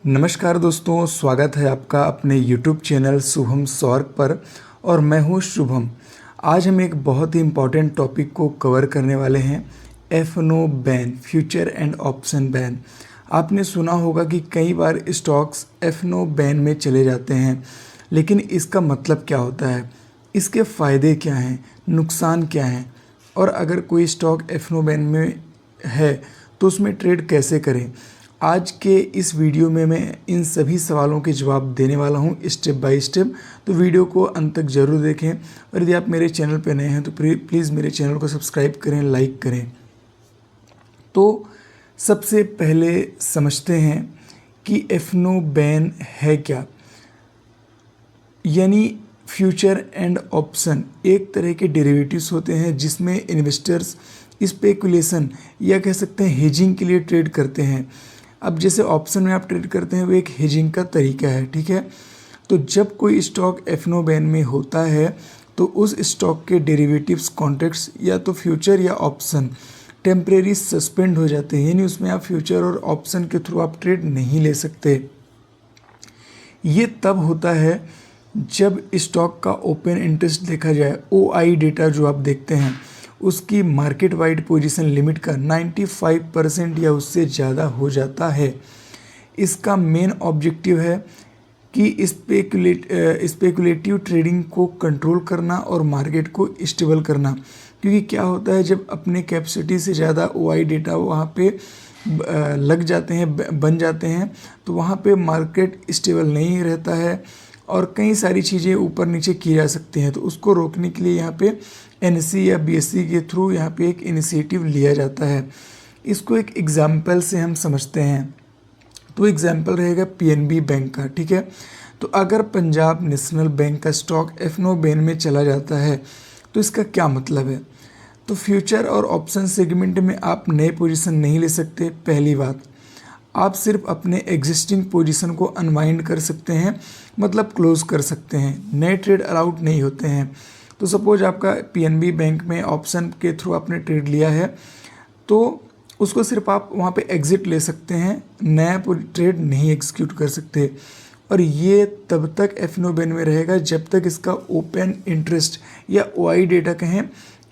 नमस्कार दोस्तों, स्वागत है आपका अपने YouTube चैनल शुभम स्वर्ग पर। और मैं हूँ शुभम। आज हम एक बहुत ही इम्पॉर्टेंट टॉपिक को कवर करने वाले हैं, एफ&ओ ban, future and option ban. आपने सुना होगा कि कई बार स्टॉक्स एफ&ओ बैन में चले जाते हैं, लेकिन इसका मतलब क्या होता है, इसके फ़ायदे क्या हैं, नुकसान क्या हैं, और अगर कोई स्टॉक एफ&ओ बैन में है तो उसमें ट्रेड कैसे करें। आज के इस वीडियो में मैं इन सभी सवालों के जवाब देने वाला हूं स्टेप बाय स्टेप। तो वीडियो को अंत तक ज़रूर देखें, और यदि आप मेरे चैनल पर नए हैं तो प्लीज़ मेरे चैनल को सब्सक्राइब करें, लाइक करें। तो सबसे पहले समझते हैं कि एफ&ओ बैन है क्या। यानी फ्यूचर एंड ऑप्शन एक तरह के डेरिवेटिव्स होते हैं जिसमें इन्वेस्टर्स स्पेकुलेशन या कह सकते हैं हेजिंग के लिए ट्रेड करते हैं। अब जैसे ऑप्शन में आप ट्रेड करते हैं वो एक हेजिंग का तरीका है, ठीक है। तो जब कोई स्टॉक एफ&ओ बैन में होता है तो उस स्टॉक के डेरिवेटिव्स कॉन्ट्रैक्ट्स या तो फ्यूचर या ऑप्शन टेम्परेरी सस्पेंड हो जाते हैं, यानी उसमें आप फ्यूचर और ऑप्शन के थ्रू आप ट्रेड नहीं ले सकते। ये तब होता है जब स्टॉक का ओपन इंटरेस्ट देखा जाए, OI डेटा जो आप देखते हैं उसकी मार्केट वाइड पोजीशन लिमिट का 95% या उससे ज़्यादा हो जाता है। इसका मेन ऑब्जेक्टिव है कि स्पेकुलेटिव ट्रेडिंग को कंट्रोल करना और मार्केट को स्टेबल करना। क्योंकि क्या होता है, जब अपने कैपेसिटी से ज़्यादा OI डेटा वहाँ पे लग जाते हैं, बन जाते हैं, तो वहाँ पे मार्केट स्टेबल नहीं रहता है और कई सारी चीज़ें ऊपर नीचे की जा सकती हैं। तो उसको रोकने के लिए यहाँ पे NSE या BSE के थ्रू यहाँ पे एक इनिशिएटिव लिया जाता है। इसको एक एग्जाम्पल से हम समझते हैं। तो एग्जाम्पल रहेगा PNB बैंक का, ठीक है। तो अगर पंजाब नेशनल बैंक का स्टॉक एफ&ओ बैन में चला जाता है तो इसका क्या मतलब है। तो फ्यूचर और ऑप्शन सेगमेंट में आप नए पोजीशन नहीं ले सकते। पहली बात, आप सिर्फ अपने एग्जिस्टिंग पोजीशन को अनवाइंड कर सकते हैं, मतलब क्लोज कर सकते हैं। नए ट्रेड अलाउड नहीं होते हैं। तो सपोज आपका PNB बैंक में ऑप्शन के थ्रू आपने ट्रेड लिया है तो उसको सिर्फ आप वहाँ पे एग्जिट ले सकते हैं, नया ट्रेड नहीं एग्जीक्यूट कर सकते। और ये तब तक एफ&ओ बैन में रहेगा जब तक इसका ओपन इंटरेस्ट या OI डेटा कहें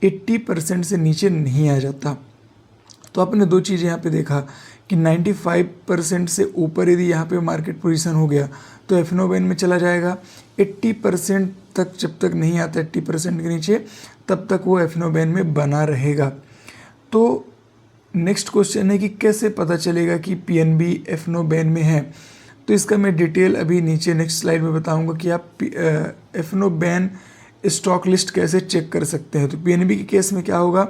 80% से नीचे नहीं आ जाता। तो आपने दो चीज़ें यहाँ पे देखा कि 95% से ऊपर यदि यहाँ पे मार्केट पोजीशन हो गया तो एफ&ओ बैन में चला जाएगा। 80% तक जब तक नहीं आता, 80% के नीचे, तब तक वो एफ&ओ बैन में बना रहेगा। तो नेक्स्ट क्वेश्चन है कि कैसे पता चलेगा कि PNB एफ&ओ बैन में है। तो इसका मैं डिटेल अभी नीचे नेक्स्ट स्लाइड में बताऊंगा कि आप एफ&ओ बैन स्टॉक लिस्ट कैसे चेक कर सकते हैं। तो PNB के केस में क्या होगा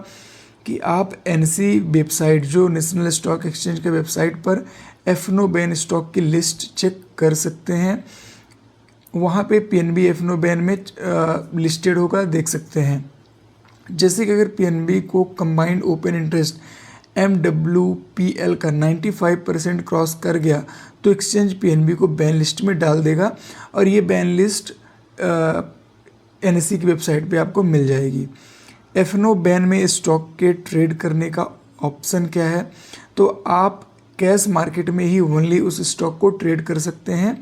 कि आप NSE वेबसाइट, जो नेशनल स्टॉक एक्सचेंज के वेबसाइट पर एफ&ओ बैन स्टॉक की लिस्ट चेक कर सकते हैं। वहाँ पे PNB एफ&ओ बैन में लिस्टेड होगा, देख सकते हैं। जैसे कि अगर PNB को कंबाइंड ओपन इंटरेस्ट MWPL का 95% क्रॉस कर गया तो एक्सचेंज PNB को बैन लिस्ट में डाल देगा, और ये बैन लिस्ट NSE की वेबसाइट पे आपको मिल जाएगी। एफ&ओ बैन में स्टॉक के ट्रेड करने का ऑप्शन क्या है। तो आप कैश मार्केट में ही ओनली उस स्टॉक को ट्रेड कर सकते हैं,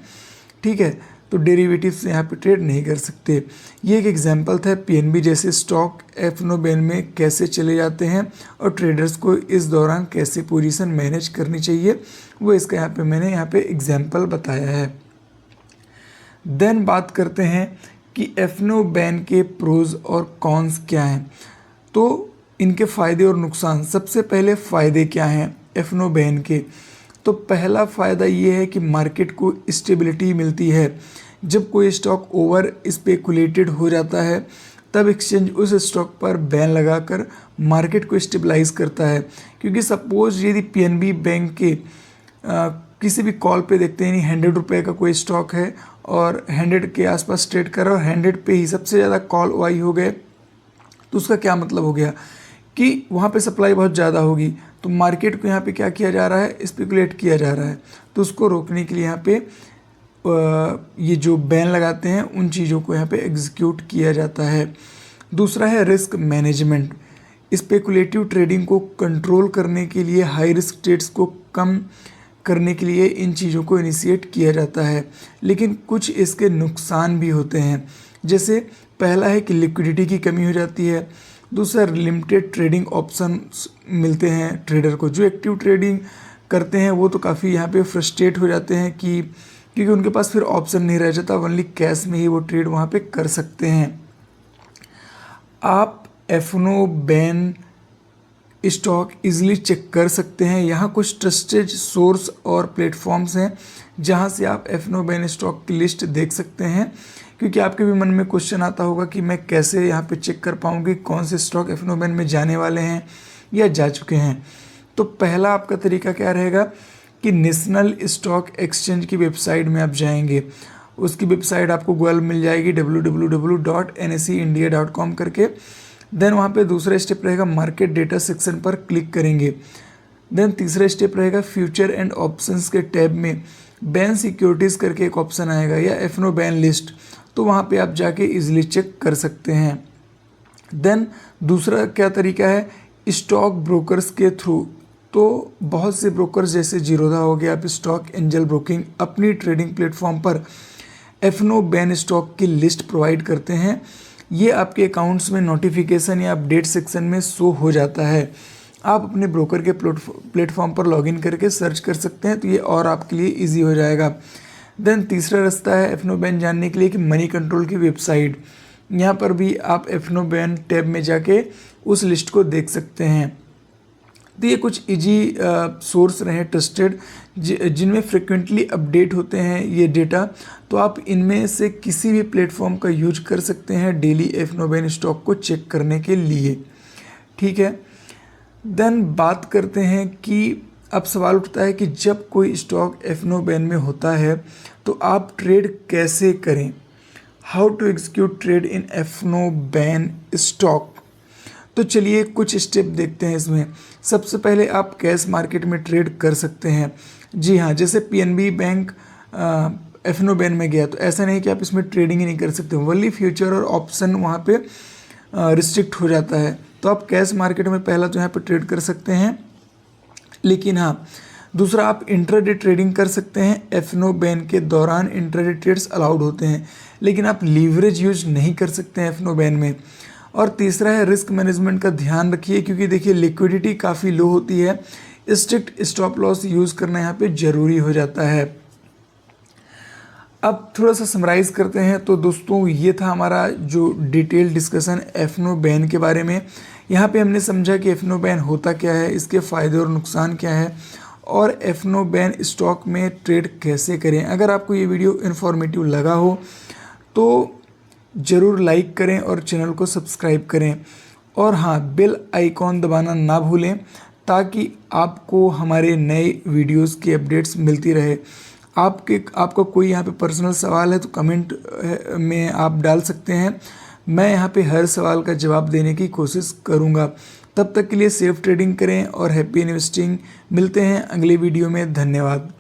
ठीक है। तो डेरिवेटिव से यहाँ पे ट्रेड नहीं कर सकते। ये एक एग्जांपल था PNB जैसे स्टॉक एफ&ओ बैन में कैसे चले जाते हैं और ट्रेडर्स को इस दौरान कैसे पोजीशन मैनेज करनी चाहिए, वो इसका मैंने यहाँ पे एग्जांपल बताया है। देन बात करते हैं कि एफ&ओ बैन के प्रोज और कॉन्स क्या हैं। तो इनके फ़ायदे और नुकसान। सबसे पहले फ़ायदे क्या हैं एफ&ओ बैन के। तो पहला फ़ायदा ये है कि मार्केट को स्टेबिलिटी मिलती है। जब कोई स्टॉक ओवर स्पेकुलेटेड हो जाता है तब एक्सचेंज उस स्टॉक पर बैन लगाकर मार्केट को स्टेबलाइज करता है। क्योंकि सपोज यदि PNB बैंक के किसी भी कॉल पे देखते हैं, 100 रुपये का कोई स्टॉक है और 100 के आसपास ट्रेड कर रहा है और 100 पे ही सबसे ज़्यादा कॉल OI हो गए, तो उसका क्या मतलब हो गया कि वहाँ पे सप्लाई बहुत ज़्यादा होगी। तो मार्केट को यहाँ पे क्या किया जा रहा है, स्पेकुलेट किया जा रहा है। तो उसको रोकने के लिए यहाँ पे ये जो बैन लगाते हैं उन चीज़ों को यहाँ पे एग्जीक्यूट किया जाता है। दूसरा है रिस्क मैनेजमेंट। स्पेकुलेटिव ट्रेडिंग को कंट्रोल करने के लिए हाई रिस्क ट्रेड्स को कम करने के लिए इन चीज़ों को इनिशिएट किया जाता है, लेकिन कुछ इसके नुकसान भी होते हैं। जैसे पहला है कि लिक्विडिटी की कमी हो जाती है। दूसरा, लिमिटेड ट्रेडिंग ऑप्शंस मिलते हैं ट्रेडर को। जो एक्टिव ट्रेडिंग करते हैं वो तो काफ़ी यहाँ पे फ्रस्ट्रेट हो जाते हैं कि क्योंकि उनके पास फिर ऑप्शन नहीं रह जाता, ओनली कैश में ही वो ट्रेड वहाँ पे कर सकते हैं। आप एफनो बैन स्टॉक इजीली चेक कर सकते हैं। यहाँ कुछ ट्रस्टेड सोर्स और प्लेटफॉर्म्स हैं जहाँ से आप एफनो बैन स्टॉक की लिस्ट देख सकते हैं, क्योंकि आपके भी मन में क्वेश्चन आता होगा कि मैं कैसे यहाँ पे चेक कर पाऊँगी कौन से स्टॉक एफनो बैन में जाने वाले हैं या जा चुके हैं। तो पहला आपका तरीका क्या रहेगा कि नेशनल स्टॉक एक्सचेंज की वेबसाइट में आप जाएंगे। उसकी वेबसाइट आपको गूगल मिल जाएगी www.nseindia.com करके। देन वहाँ पे दूसरा स्टेप रहेगा मार्केट डेटा सेक्शन पर क्लिक करेंगे। देन तीसरा स्टेप रहेगा फ्यूचर एंड ऑप्शंस के टैब में बैन सिक्योरिटीज़ करके एक ऑप्शन आएगा या एफनो बैन लिस्ट, तो वहाँ पे आप जाके इजीली चेक कर सकते हैं। देन दूसरा क्या तरीका है, स्टॉक ब्रोकर्स के थ्रू। तो बहुत से ब्रोकर्स जैसे जीरोधा हो गया, आप स्टॉक एंजल ब्रोकिंग अपनी ट्रेडिंग प्लेटफॉर्म पर एफनो बैन स्टॉक की लिस्ट प्रोवाइड करते हैं। ये आपके अकाउंट्स में नोटिफिकेशन या अपडेट सेक्शन में शो हो जाता है। आप अपने ब्रोकर के प्लेटफॉर्म पर लॉगिन करके सर्च कर सकते हैं, तो ये और आपके लिए इजी हो जाएगा। देन तीसरा रास्ता है एफनो बैन जानने के लिए कि मनी कंट्रोल की वेबसाइट। यहाँ पर भी आप एफनो बैन टैब में जाके उस लिस्ट को देख सकते हैं। तो ये कुछ इजी सोर्स रहे ट्रस्टेड जिनमें फ्रिक्वेंटली अपडेट होते हैं ये डेटा, तो आप इनमें से किसी भी प्लेटफॉर्म का यूज कर सकते हैं डेली एफनो बैन स्टॉक को चेक करने के लिए। ठीक है, देन बात करते हैं कि अब सवाल उठता है कि जब कोई स्टॉक एफनो बैन में होता है तो आप ट्रेड कैसे करें। How to execute trade in F and O ban stock. तो चलिए कुछ स्टेप देखते हैं इसमें। सबसे पहले आप कैश मार्केट में ट्रेड कर सकते हैं। जी हाँ, जैसे पीएनबी बैंक एफनो बैन में गया, तो ऐसा नहीं कि आप इसमें ट्रेडिंग ही नहीं कर सकते, वही फ्यूचर और ऑप्शन वहाँ पे रिस्ट्रिक्ट हो जाता है। तो आप कैश मार्केट में पहला तो यहाँ पे ट्रेड कर सकते हैं, लेकिन हाँ दूसरा आप इंट्राडे ट्रेडिंग कर सकते हैं। एफनो बैन के दौरान इंट्राडे ट्रेड्स अलाउड होते हैं, लेकिन आप लीवरेज यूज नहीं कर सकते हैं एफनो बैन में। और तीसरा है रिस्क मैनेजमेंट का ध्यान रखिए, क्योंकि देखिए लिक्विडिटी काफ़ी लो होती है। स्ट्रिक्ट स्टॉप लॉस यूज़ करना यहाँ पे ज़रूरी हो जाता है। अब थोड़ा सा समराइज करते हैं। तो दोस्तों ये था हमारा जो डिटेल डिस्कशन एफनो बैन के बारे में। यहाँ पे हमने समझा कि एफनो बैन होता क्या है, इसके फ़ायदे और नुकसान क्या है, और एफनो बैन स्टॉक में ट्रेड कैसे करें। अगर आपको ये वीडियो इन्फॉर्मेटिव लगा हो तो ज़रूर लाइक करें और चैनल को सब्सक्राइब करें, और हाँ बेल आइकॉन दबाना ना भूलें ताकि आपको हमारे नए वीडियोस की अपडेट्स मिलती रहे। आपका कोई यहाँ पे पर्सनल सवाल है तो कमेंट में आप डाल सकते हैं। मैं यहाँ पे हर सवाल का जवाब देने की कोशिश करूँगा। तब तक के लिए सेफ ट्रेडिंग करें और हैप्पी इन्वेस्टिंग। मिलते हैं अगले वीडियो में। धन्यवाद।